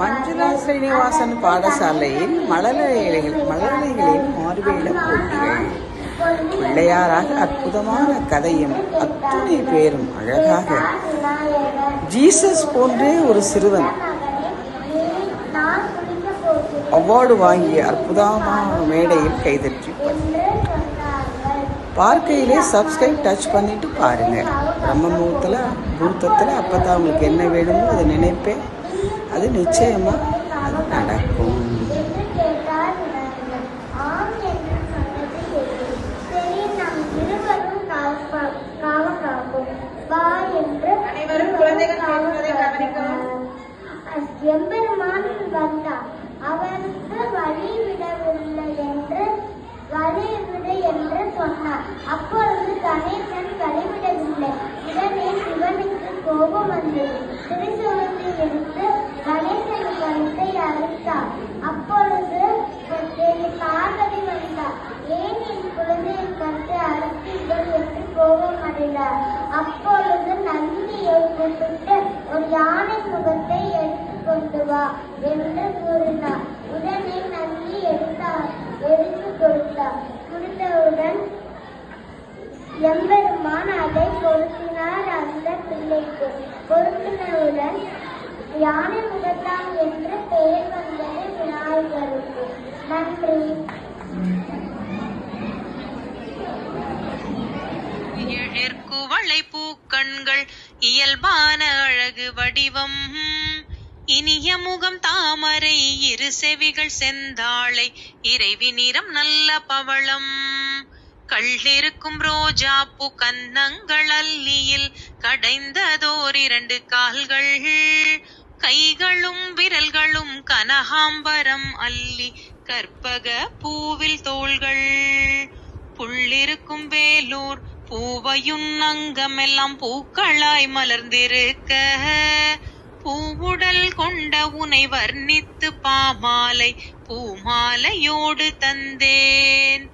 மஞ்சுளா ஸ்ரீனிவாசன் பாடசாலையில் மழலைகளின் மார்வேல போட்டிகள். பிள்ளையாராக அற்புதமான கதையும் அத்துணை பேரும் அழகாக ஜீசஸ் போன்றே ஒரு சிறுவன் அவார்டு வாங்கிய அற்புதமான மேடையில் கைதட்டி பார்க்கையிலே சப்ஸ்கிரைப் டச் பண்ணிட்டு பாருங்க. பிரம்மமுகூர்த்தத்தில் அப்பதான் உங்களுக்கு என்ன வேணுமோ அதை நினைப்பேன், அது நிச்சயமா அது நடக்கும். எம்பெருமான் வந்தார், அவருக்கு வழிவிடவில்லை என்று வழிவிடு என்று சொன்னார். அப்பொழுது கணேசன் வழிவிடவில்லை. உடனே சிவனுக்கு கோபம் வந்தது. திரிசூலத்தை எடுத்து கணேசன் கழுத்தை அறுத்தார். அப்பொழுது பார்வதி வந்தார். ஏன் என் குழந்தையை கருத்தை அறுத்தீர்கள் என்று கோபம் அடைந்தார். அப்பொழுது நந்தியை கூப்பிட்டு ஒரு யானை முகத்தை எடுத்து கொண்டு வா என்று கூறினார். உடனே நந்தி எடுத்து கொடுத்தவுடன் எம்பெருமான் அதை பொருத்தினார். அந்த பிள்ளைக்கு பொருத்தினவுடன் யானை முகத்தான் என்று பெயர் வந்தது விநாயகருக்கு. நன்றி. எழிற்குவளை பூக்கண்கள் இயல்பான அழகு வடிவம், இனிய முகம் தாமரை இரு செவிகள் செந்தாளை இறைவி நிறம் நல்ல பவளம், கள்ளிருக்கும் ரோஜா பூ கன்னங்கள் அல்லியில் கடைந்ததோர் 2 கால்கள், கைகளும் விரல்களும் கனகாம்பரம் அல்லி கற்பக பூவில் தோள்கள், புள்ளிருக்கும் வேலூர் பூவையுன் அங்கமெல்லாம் பூக்களாய் மலர்ந்திருக்க, பூவுடல் கொண்ட உனை வர்ணித்து பாமாலை பூமாலையோடு தந்தேன்,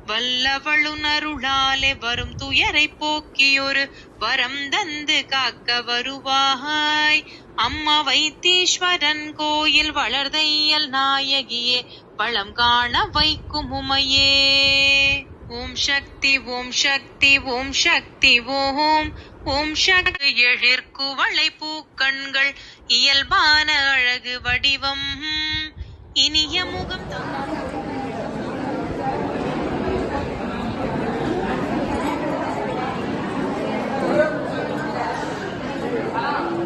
வல்லவளுன் அருளாலே வரும் துயரை போக்கியொரு வரம் தந்து காக்க வருவாய், அம்மா வைத்தீஸ்வரன் கோயில் வளர்தையல் நாயகியே வளம் காண வைக்கும் உமையே. ஓம் சக்தி ஓம் சக்தி ஓம் சக்தி ஓம் ஓம் சக்தி. எழிற்குவளை பூக்கண்கள் இயல்பான அழகு வடிவம், இனிய முகம்